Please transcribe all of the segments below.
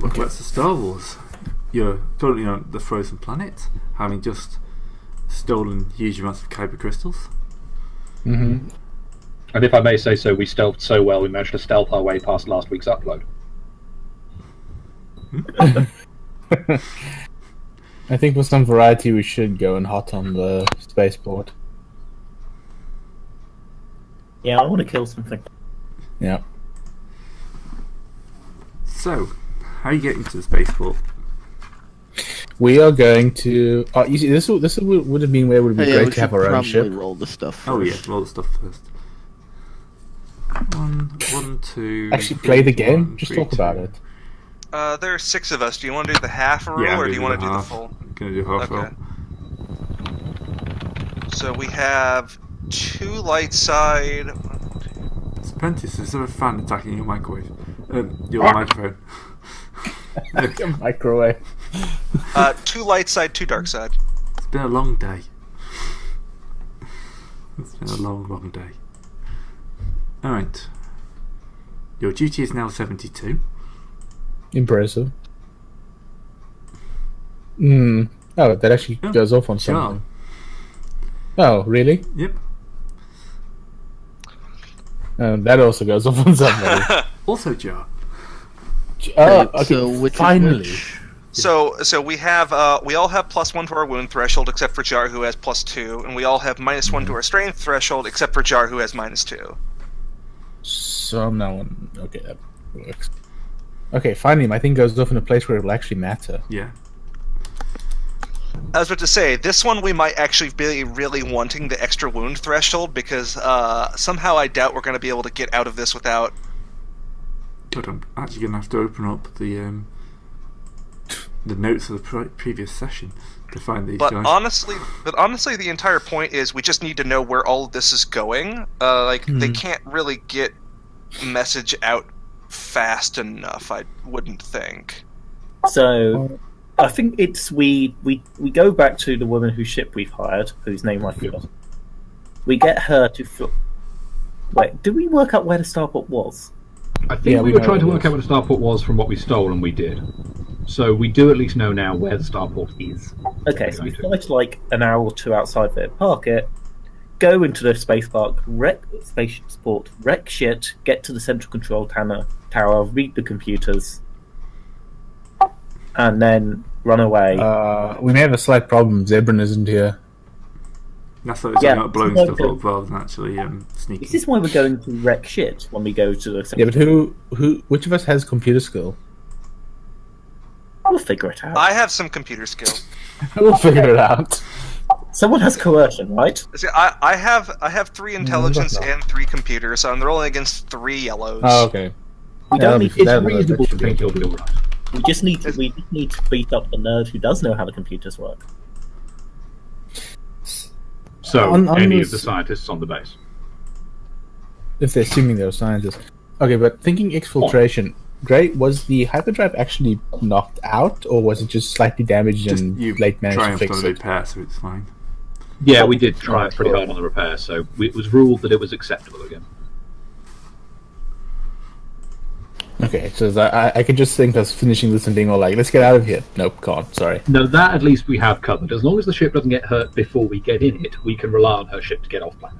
Look, that's the Star Wars. You're currently on the frozen planet, having just stolen huge amounts of kyber crystals. Mm-hmm. And if I may say so, we stealthed so well we managed to stealth our way past last week's upload. I think for some variety we should go and hot on the spaceport. Yeah, I want to kill something. Yeah. So, how are you getting to the spaceport? We are going to. You see, this would have been where it would be great to have our own ship. Roll the stuff first. Oh yeah, roll the stuff first. One, two. Actually, play the game. One, Just three, talk about it. There are 6 of us. Do you want to do the half rule, Yeah, or do you want to do the half. full? I'm gonna do half roll. Okay. So we have 2 light side. Prentice, is there a fan attacking your microwave? Your microphone. Microwave. 2 light side, 2 dark side. It's been a long day. It's been a long, long day. Alright. Your duty is now 72. Impressive. Oh, that actually goes off on something. Oh, really? Yep. That also goes off on something. Also Jar. Oh, okay. So which Finally. So we have we all have +1 to our wound threshold except for Jar, who has +2, and we all have -1 to our strength threshold except for Jar, who has -2. So I'm now on. Okay, that works. Okay, finally, my thing goes off in a place where it will actually matter. Yeah. I was about to say, this one we might actually be really wanting the extra wound threshold, because somehow I doubt we're going to be able to get out of this without... God, I'm actually going to have to open up the notes of the previous session to find these guys. Honestly, the entire point is we just need to know where all of this is going. They can't really get message out fast enough, I wouldn't think. So, I think it's we go back to the woman whose ship we've hired, whose name I forgot. We get her to... Wait, did we work out where the starport was? I think we were trying to work out what the starport was from what we stole, and we did. So we do at least know now where the starport is. Okay, so we fly to like an hour or 2 outside of it, park it, go into the space park, wreck shit, get to the central control tower, read the computers, and then run away. We may have a slight problem. Zebran isn't here. That's why it's not blowing stuff up rather than actually sneaking. Is this why we're going to wreck shit when we go to the... Yeah, but which of us has computer skill? We'll figure it out. I have some computer skill. We'll figure it out. Someone has coercion, right? See, I have 3 intelligence and 3 computers, so I'm rolling against 3 yellows. Oh, okay. We don't need It's reasonable to think you'll be alright. We just need to beat up the nerd who does know how the computers work. So, On any this- of the scientists on the base. If they're assuming they're scientists. Okay, but thinking exfiltration, Gray, was the hyperdrive actually knocked out, or was it just slightly damaged and You late managed to triumphed fix on the it? repair, so it's fine. Yeah, we did try pretty hard on the repair, so it was ruled that it was acceptable again. Okay, so I could just think us finishing this and being all like, let's get out of here. Nope, can't, sorry. No, that at least we have covered. As long as the ship doesn't get hurt before we get in it, we can rely on her ship to get off planet.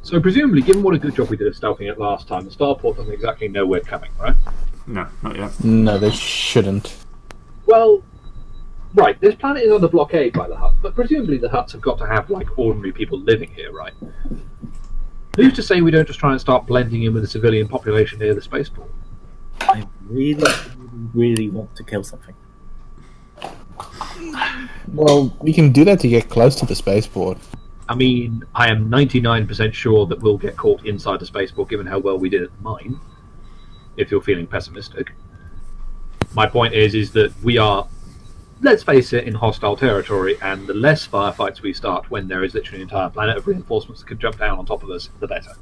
So presumably, given what a good job we did of stealthing it last time, the starport doesn't exactly know we're coming, right? No, not yet. No, they shouldn't. Well, right, this planet is under blockade by the Hutts, but presumably the Hutts have got to have, like, ordinary people living here, right? Who's to say we don't just try and start blending in with the civilian population near the spaceport? I really, really want to kill something. Well, we can do that to get close to the spaceport. I mean, I am 99% sure that we'll get caught inside the spaceport given how well we did at the mine, if you're feeling pessimistic. My point is that we are, let's face it, in hostile territory, and the less firefights we start when there is literally an entire planet of reinforcements that can jump down on top of us, the better.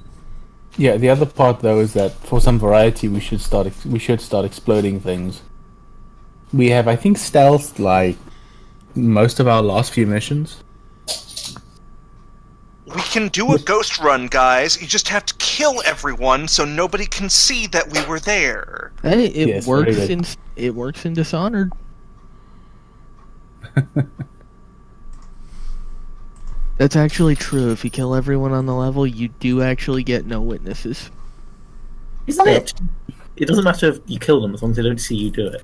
Yeah, the other part though is that for some variety we should start exploding things. We have, I think, stealthed like most of our last few missions. We can do a ghost run, guys. You just have to kill everyone so nobody can see that we were there. Hey, it Yes, works very in Dishonored. That's actually true. If you kill everyone on the level, you do actually get no witnesses. Isn't it? It doesn't matter if you kill them as long as they don't see you do it.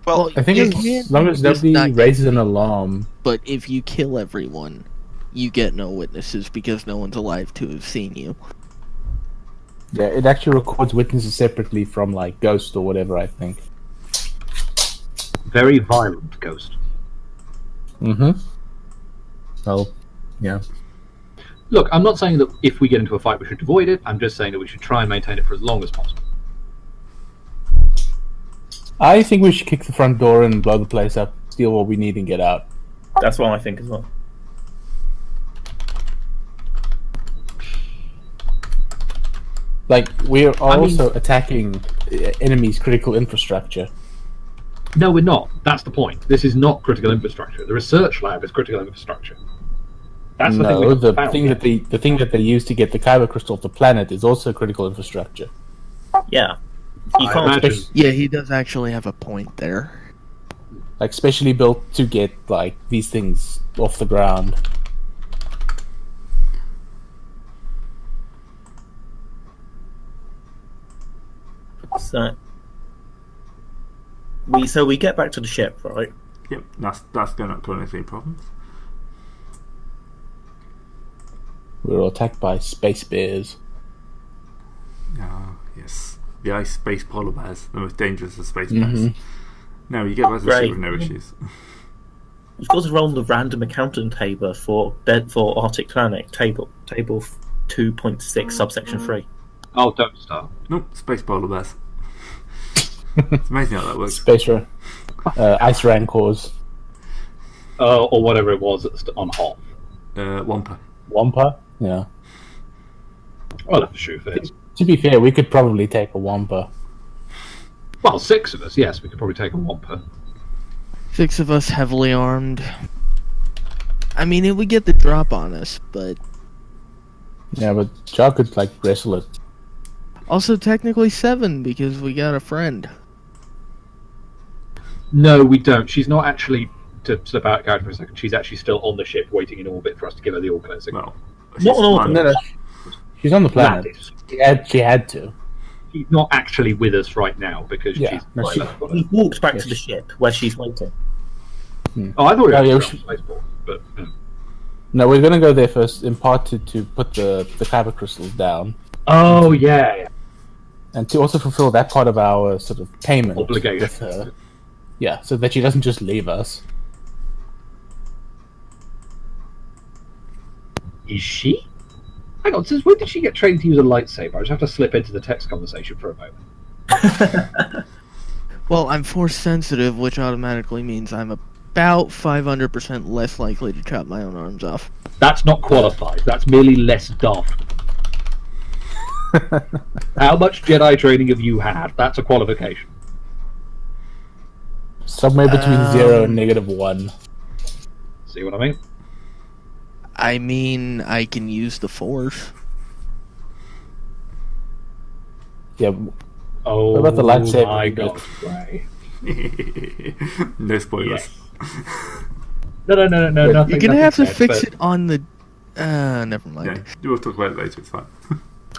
Well, I think you as can't long as just nobody not get raises an alarm. But if you kill everyone, you get no witnesses because no one's alive to have seen you. Yeah, it actually records witnesses separately from like Ghost or whatever. I think. Very violent ghost. Mm-hmm. Well, yeah. Look, I'm not saying that if we get into a fight we should avoid it. I'm just saying that we should try and maintain it for as long as possible. I think we should kick the front door and blow the place up, steal what we need, and get out. That's what I think as well. Like, we're also attacking enemies' critical infrastructure. No, we're not. That's the point. This is not critical infrastructure. The research lab is critical infrastructure. That's the thing. No, We the found. thing that they use to get the kyber crystal off the planet is also critical infrastructure. Yeah. You I can't. imagine- Yeah, he does actually have a point there. Like, specially built to get like these things off the ground. So we get back to the ship, right? Yep, that's going to cause any problems. We were attacked by space bears. Ah, yes. The ice space polar bears, the most dangerous of space bears. Mhm. No, you get back to the ship with no issues. We've got to roll the random encounter table for Arctic Planet table 2.6 subsection 3. Oh, don't start. Nope, space polar bears. It's amazing how that works. Space ice rancors. Or whatever it was on Hoth. Wampa. Wampa? Yeah. I'll have to shoot first. To be fair, we could probably take a Wampa. Well, 6 of us, yes, we could probably take a Wampa. 6 of us heavily armed. I mean, it would get the drop on us, but Yeah, but Jar could like wrestle it. also technically 7 because we got a friend. No, we don't. She's not actually, to slip out of character for a second, she's actually still on the ship waiting in orbit for us to give her the organizing. Well, Not an fun. No, she's on the planet. That is- She had to. She's not actually with us right now because Yeah, she's... no, she- We've walked back to the ship where she's waiting. Oh, I thought we were Oh, yeah, on we should- spaceport, but... No, we're gonna go there first, in part to put the kyber crystals down, Oh, yeah. and to also fulfill that part of our sort of payment Obligation. with her. Yeah, so that she doesn't just leave us. Is she? Hang on, since when did she get trained to use a lightsaber? I just have to slip into the text conversation for a moment. Well, I'm force sensitive, which automatically means I'm about 500% less likely to chop my own arms off. That's not qualified. That's merely less daft. How much Jedi training have you had? That's a qualification. Somewhere between 0 and -1. See what I mean? I mean, I can use the force. Yeah, Oh, What about the lightsaber? my God, Ray. No spoilers. No, nothing. You're gonna have to nothing fix said, it on the... never mind. Yeah, we'll talk about it later, it's fine.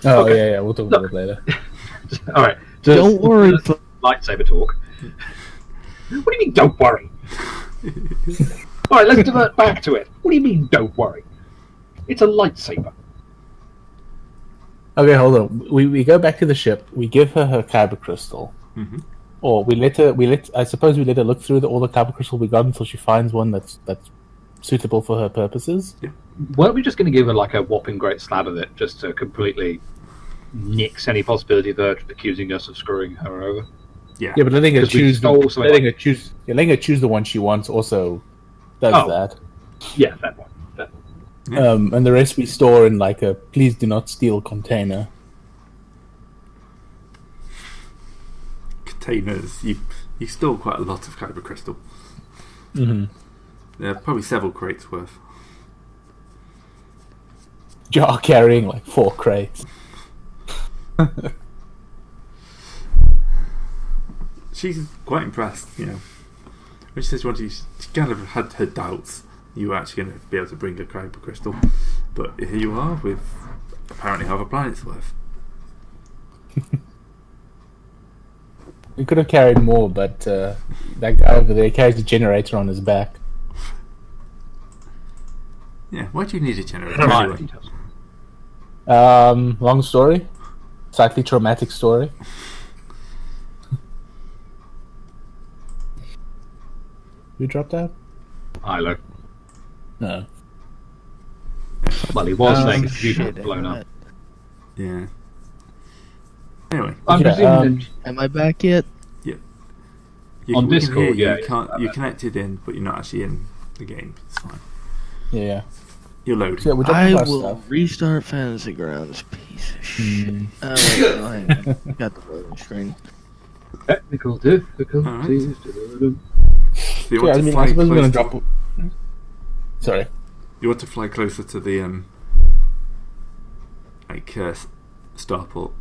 Oh Okay. yeah, we'll talk about it later. but- All right. Don't worry, but Lightsaber talk. What do you mean, don't worry? All right, let's divert back to it. What do you mean, don't worry? It's a lightsaber. Okay, hold on. We go back to the ship. We give her her kyber crystal, Mhm. or I suppose we let her look through all the kyber crystal we got until she finds one that's suitable for her purposes. Weren't we just going to give her like a whopping great slab of it, just to completely nix any possibility of her accusing us of screwing her over? Yeah. Yeah, but letting her 'Cause we choose, stole something letting her choose the one she wants also does Oh. that. Yeah, fair point. Fair point. Yeah. And the rest we store in like a please do not steal container. Containers. You stole quite a lot of kyber crystal. Mm-hmm. There are probably several crates worth. jar carrying like 4 crates. She's quite impressed, you know. When she says she kind of had her doubts you were actually going to be able to bring a Kyber crystal, but here you are with apparently half a planet's worth. We could have carried more, but that guy over there carries a generator on his back. Yeah, why do you need a generator anyway? Long story. Slightly traumatic story. Who dropped out? Hilo. No. Well, he was saying his shit, computer had blown up. Yeah. Anyway, I'm Yeah, presuming that Am I back yet? On we can Discord, hear you. yeah. You can't, you're connected in, but you're not actually in the game. It's fine. Yeah. You're loading. So, yeah, we dropped I a lot of will stuff. restart Fantasy Grounds. Piece of shit. Hmm. Oh, wait, no, hang on. Got the loading screen. technical difficulties. So you Yeah, want I to mean, fly I suppose we're close gonna to- drop. Sorry. You want to fly closer to the starport.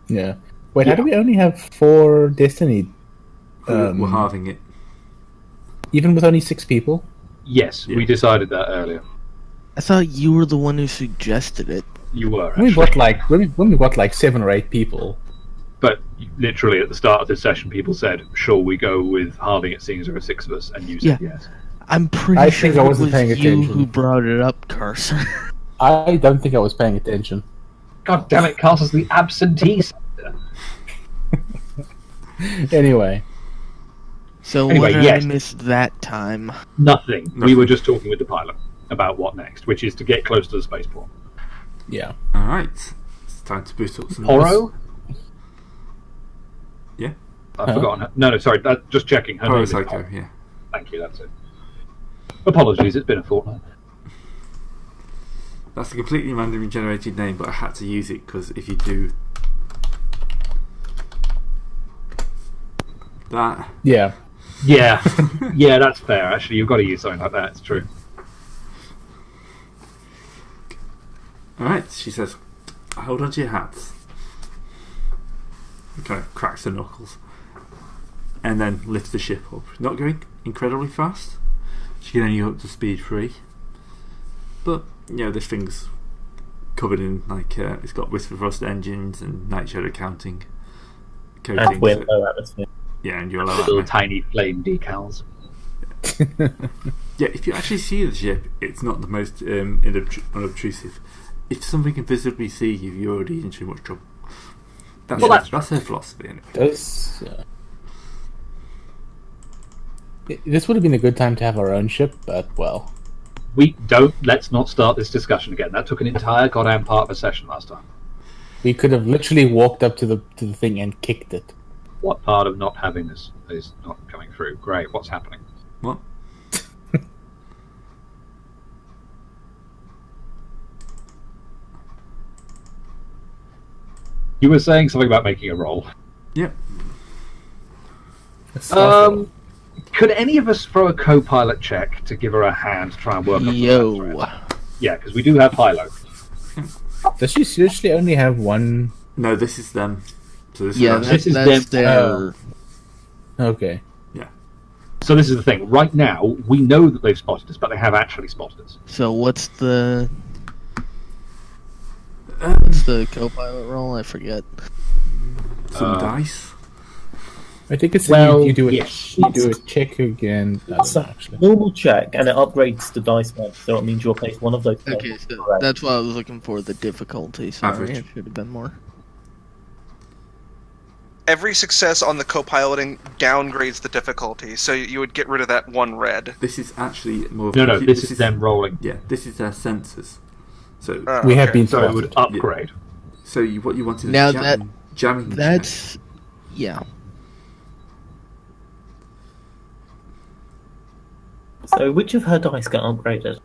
Yeah. Wait, how do we only have 4 Destiny? We're halving it. Even with only 6 people? Yes, Yeah. we decided that earlier. I thought you were the one who suggested it. You were, When we actually. got like when we got like 7 or 8 people. But literally at the start of this session, people said, "Shall we go with halving it, seeing as there are 6 of us?" And you said yes. I'm pretty I sure think I it wasn't was paying you attention. who brought it up, Carson. I don't think I was paying attention. God damn it, Carl's the absentee sector. Anyway. So Anyway, what did yes. I miss that time? Nothing. We Nothing. were just talking with the pilot about what next, which is to get close to the spaceport. Yeah. Alright. It's time to boost up some Poro? Yeah. I've Huh? forgotten her. No, sorry, just checking. Her name is Psycho, Poro. yeah. Thank you, that's it. Apologies, it's been a fortnight. That's a completely randomly generated name, but I had to use it because if you do that, Yeah. Yeah, yeah, that's fair. Actually, you've got to use something like that. It's true. alright, she says, hold on to your hats. And kind of cracks her knuckles. And then lifts the ship up. Not going incredibly fast. She can only go up to speed 3. But, you know, this thing's covered in, like, it's got whisper frost engines and night shadow counting. And Coatings. we're low atmosphere. Yeah, and you're low Little atmosphere. tiny flame decals. Yeah, if you actually see the ship, it's not the most unobtrusive. If something can visibly see you, you're already in too much trouble. That's her philosophy, anyway. This would have been a good time to have our own ship, but well. Let's not start this discussion again. That took an entire goddamn part of a session last time. We could have literally walked up to the thing and kicked it. What part of not having this is not coming through? Great, what's happening? What? You were saying something about making a roll. Yep. Could any of us throw a co-pilot check to give her a hand to try and work up the Yo. thread? Yeah, because we do have Hilo. Does she seriously only have one? No, this is them. So this Yeah, is This is that's them. their... Okay. So this is the thing. Right now, we know that they've spotted us, but they have actually spotted us. So what's the co-pilot role? I forget. some dice. I think it's Well, you do it. yes. You do a check again. I don't It's know, a actually. normal check, and it upgrades the dice mod, so it means you'll place one of those. Okay, dice. so Correct. that's what I was looking for, the difficulty. Sorry, Average. it should have been more. Every success on the co-piloting downgrades the difficulty, so you would get rid of that one red. This is actually more. Of No, this is them rolling. Yeah, this is their sensors. So, We have Okay. been So it would spotted. upgrade. what you wanted is Now jamming. That's... Yeah. So which of her dice get upgraded?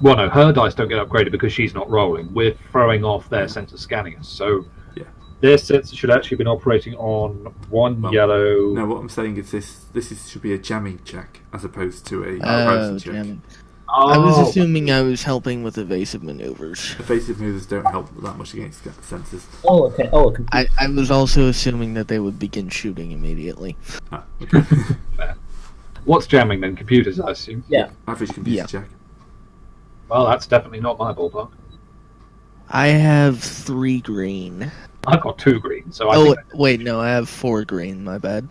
Well, no, her dice don't get upgraded because she's not rolling. We're throwing off their sensor scanning us. So Yeah. their sensor should actually have been operating on one Well, yellow. No, what I'm saying is this should be a jamming check as opposed to a Oh, horizon check. jamming. I was Oh, assuming I was helping with evasive maneuvers. Evasive moves don't help that much against sensors. Oh, okay. Oh, okay. I was also assuming that they would begin shooting immediately. Ah, okay. what's jamming then? Computers, I assume. Yeah. Average computer Yeah. check. Well, that's definitely not my ballpark. I have 3 green. I've got 2 green, so I Oh, think wait, no, I have 4 green, my bad.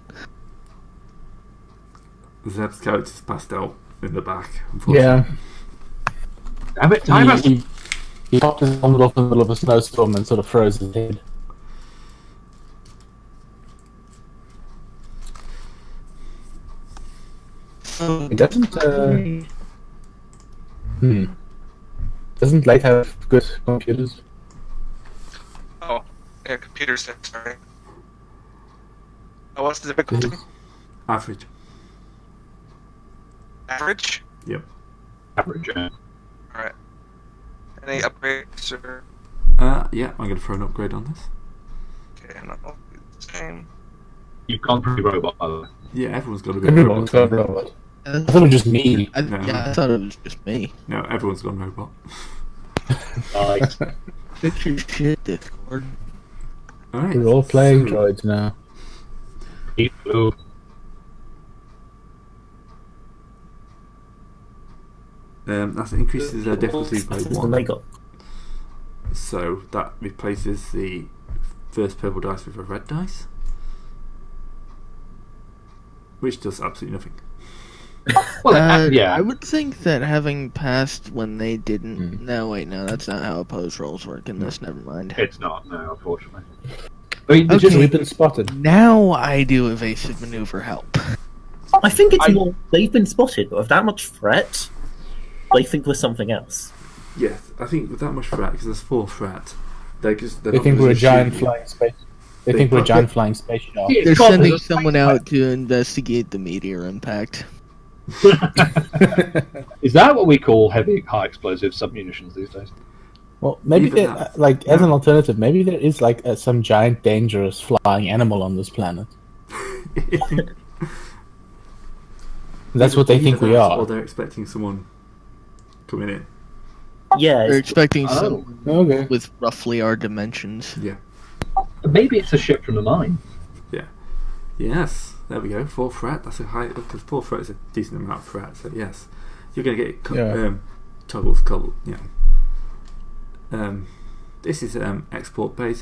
Zeb's character's passed out in the back. Yeah. damn it, time has He popped his helmet off in the middle of a snowstorm and sort of froze his head. So, It doesn't. Doesn't Light have good computers? Oh, yeah, computer set, sorry. Oh, what's the difficulty? Average. Average? Yep. average. Alright. Any upgrades or... Yeah, I'm going to throw an upgrade on this. Okay, not all the same. You've gone pretty robot, by the way. Yeah, everyone's got a bit Everyone's got robot. a robot. I thought it was just me. No. Yeah, I thought it was just me. No, everyone's gone robot. Nice. Fix your shit, Discord. Alright. We're all playing so, droids now. Eat blue. that increases their difficulty by And 1. they got So that replaces the first purple dice with a red dice. Which does absolutely nothing. Well, yeah. I would think that having passed when they didn't. No, wait, no, that's not how opposed rolls work in this. Never mind. It's not, no, unfortunately. I mean, Okay. We've been spotted. Now I do evasive maneuver help. I think it's more they've been spotted, but with that much threat, they think we're something else. Yes, I think with that much threat, because there's 4 threat, they're They not think gonna we're a just giant shoot you. flying space. They think we're a giant flying space shark. Yeah, They're God, sending there's a someone fight. out to investigate the meteor impact. Is that what we call heavy, high explosive submunitions these days? Well, maybe Even there, that. like as an alternative, maybe there is like some giant dangerous flying animal on this planet. That's what they Either think we that, are. Or they're expecting someone coming in. Yeah, They're it's, expecting Oh. someone Okay. with roughly our dimensions. Yeah. Maybe it's a ship from the mine. Yes, there we go. 4 threat. That's a high, because 4 threat is a decent amount of threat. So yes, you're going to get Yeah. toggles. Yeah. This is export base.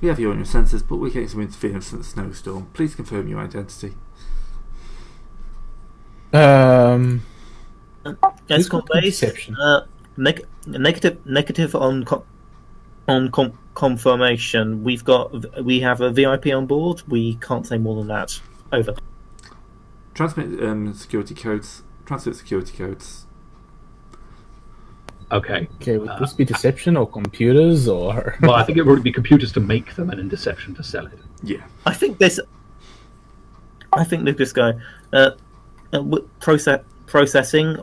We have you on your sensors, but we're getting some interference from the snowstorm. Please confirm your identity. let's who's go got the base. deception? Negative on confirmation. We have a VIP on board. We can't say more than that. Over. Transmit security codes. Transmit security codes. Okay. Okay, would this be deception or computers or? Well, I think it would be computers to make them and in deception to sell it. Yeah. I think they're just going processing.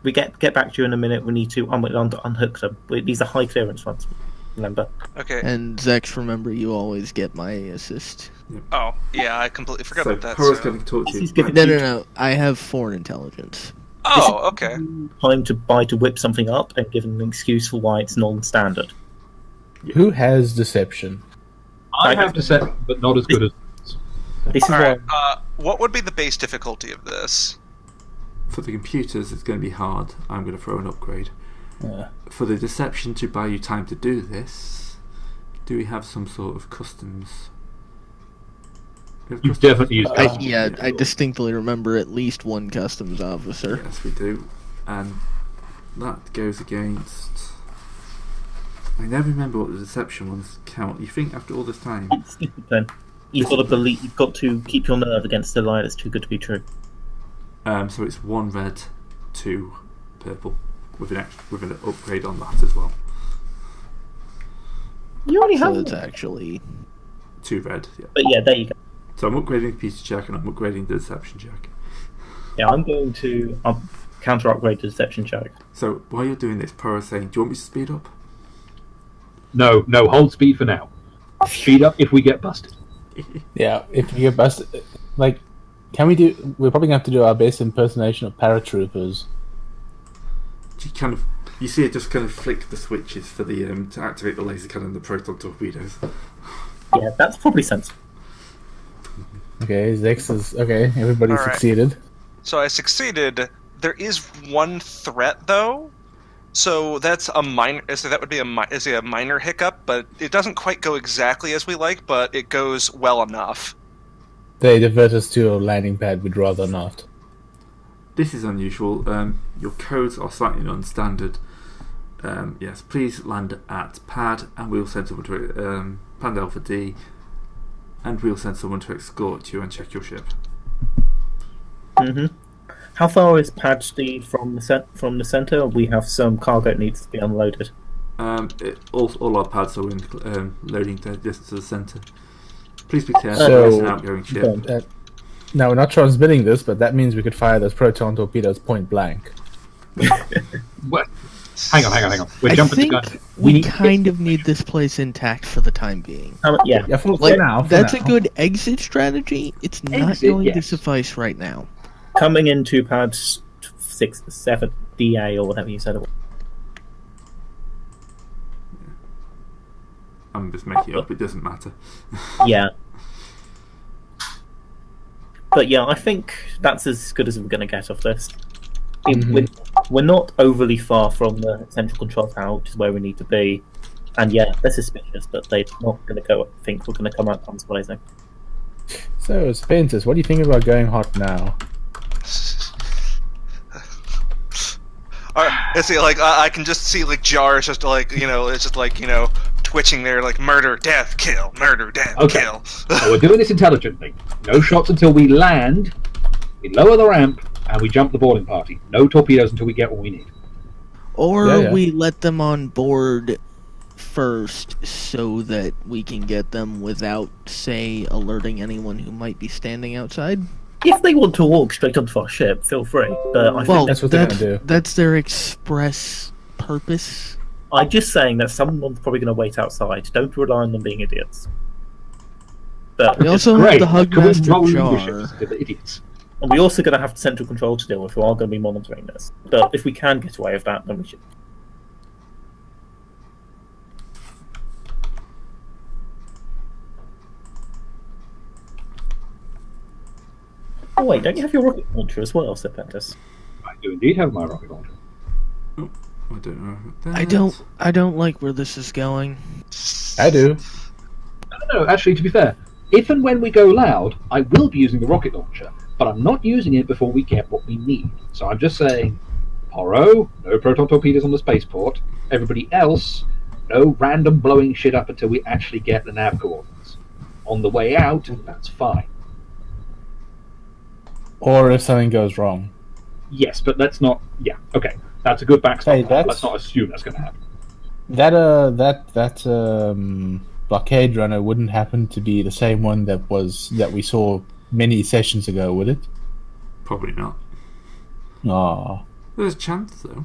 We get back to you in a minute. We need to unhook them. These are high clearance ones. Remember? Okay. And Zex, remember, you always get my assist. Oh, yeah, I completely forgot So about that. Horace So. going to talk to you. He's giving No. I have foreign intelligence. Oh, okay. time to whip something up and give them an excuse for why it's non-standard. Who has deception? I have deception, but not as good as. This is Alright, why what would be the base difficulty of this? For the computers, it's going to be hard. I'm going to throw an upgrade. For the deception to buy you time to do this, do we have some sort of customs? You've definitely used I distinctly remember at least one customs officer. Yes, we do. And that goes against... I never remember what the deception ones count. You think after all this time... then you've got to believe. You've got to keep your nerve against a lie that's too good to be true. So it's 1 red, 2 purple, with an upgrade on that as well. You already So have it's one. actually 2 red, yeah. But yeah, there you go. So I'm upgrading the computer check and I'm upgrading the deception check. Yeah, I'm going to counter upgrade the deception check. So while you're doing this, Pora's saying, do you want me to speed up? No, hold speed for now. Speed up if we get busted. Yeah, if you get busted, like, can we do? We're probably gonna have to do our best impersonation of paratroopers. you see it just kind of flick the switches for the to activate the laser cannon and the proton torpedoes. Yeah, that's probably sensible. Okay, Zex is okay. Everybody All right. succeeded. So I succeeded. There is one threat though. So that's a minor. So that would be a minor hiccup, but it doesn't quite go exactly as we like, but it goes well enough. They divert us to a landing pad. We'd rather not. This is unusual. Your codes are slightly non-standard. Yes, please land at pad, and we'll send someone to Pand Alpha D, and we'll send someone to escort you and check your ship. Mm-hmm. How far is Pad D from the center? We have some cargo that needs to be unloaded. All our pads are in loading distance to the centre. Please be careful. So- It's an outgoing ship. Now we're not transmitting this, but that means we could fire those proton torpedoes point blank. What? Hang on. We're I jumping think the gun. we kind of need this place intact for the time being. Yeah. Yeah, for Like, now. For that's now. a good exit strategy. It's not Exit, going to yes. suffice right now. Coming into Pad 7 DA or whatever you said it was. I'm just making it up. It doesn't matter. Yeah. But yeah, I think that's as good as we're going to get off this. We're not overly far from the central control tower, which is where we need to be. And yeah, they're suspicious, but they're not going to think we're going to come out guns blazing. So, Spencer, what do you think about going hot now? It's like I can just see like jars, just like it's just like twitching there, like murder, death, kill, murder, death, Okay. kill. So we're doing this intelligently. No shots until we land. We lower the ramp and we jump the boarding party. No torpedoes until we get what we need. Or Yeah. we let them on board first so that we can get them without, say, alerting anyone who might be standing outside. If they want to walk straight onto our ship, feel free. But I Well, think that's what they're gonna do. That's their express purpose. I'm just saying that someone's probably going to wait outside. Don't rely on them being idiots. But We also have Great. the Can we Hugmaster roll jar. leaderships to the idiots? and we're also going to have central control to deal with, who are going to be monitoring this. But if we can get away with that, then we should. Oh wait, don't you have your rocket launcher as well, Serpentis? I do indeed have my rocket launcher. I don't know. I don't like where this is going. I do. No, actually, to be fair, if and when we go loud, I will be using the rocket launcher, but I'm not using it before we get what we need. So I'm just saying, Poro, no proton torpedoes on the spaceport. Everybody else, no random blowing shit up until we actually get the nav coordinates. On the way out, that's fine. Or if something goes wrong. Yes, but let's not. Yeah, okay, that's a good backstop. Hey, that's- Let's not assume that's going to happen. That blockade runner wouldn't happen to be the same one that we saw many sessions ago, would it? Probably not. Aw. There's a chance though.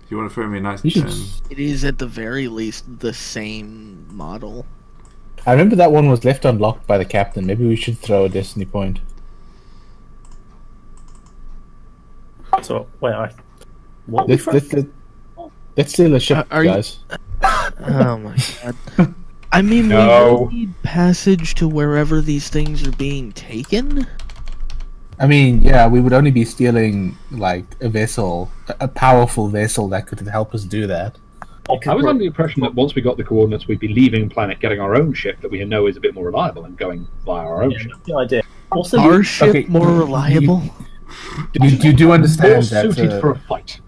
If you want to throw me a nice. You should- It is at the very least the same model. I remember that one was left unlocked by the captain. Maybe we should throw a destiny point. So, wait, what? Let's steal a ship, Are you- guys. Oh my god. I mean, No. we need passage to wherever these things are being taken. I mean, yeah, we would only be stealing like a vessel, a powerful vessel that could help us do that. I was under the impression that once we got the coordinates, we'd be leaving planet, getting our own ship that we know is a bit more reliable, and going via our own Yeah, ship. that's the idea. Also, Our ship okay, more reliable. You do More understand that? suited for a fight.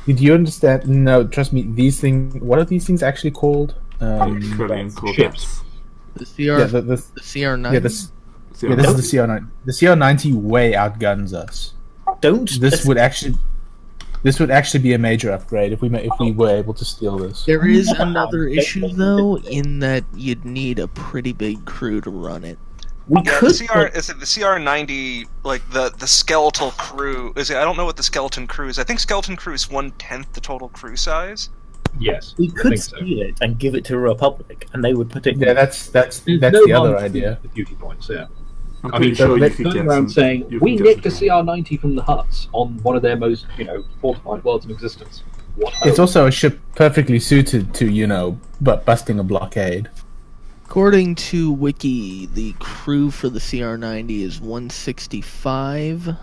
Do you understand? No, trust me. These things. What are these things actually called? Kryllian ships. The CR, Yeah, the the CR9. yeah, this is the CR9. The CR90 way outguns us. This would actually be a major upgrade if we were able to steal this. There is another issue though, in that you'd need a pretty big crew to run it. we Yeah, could. the CR90, like the skeletal crew is. I don't know what the skeleton crew is. I think skeleton crew is 1/10 the total crew size. Yes, We I could think so. steal it and give it to Republic, and they would put it. Yeah, that's There's the no other harm to idea. the duty points. Yeah, I'm I pretty mean, sure you let's could turn get around some. saying you we can get nicked a some- CR90 from the Hutts on one of their most, fortified worlds in existence. What It's hope? also a ship perfectly suited to, but busting a blockade. According to Wiki, the crew for the CR90 is 165.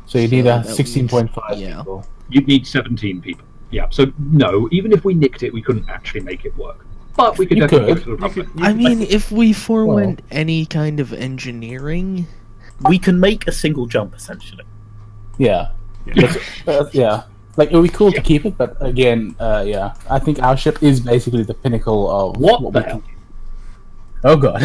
So you So need a that 16.5 yeah. people. You'd need 17 people. Yeah, so no, even if we nicked it, we couldn't actually make it work. But we could You definitely could. give it to the Republic. I mean, if we forewent any kind of engineering, We can make a single jump essentially. Yeah. Yeah. Yeah. Like, it would be cool to keep it, but again, yeah. I think our ship is basically the pinnacle of What we the can hell? do. Oh, God.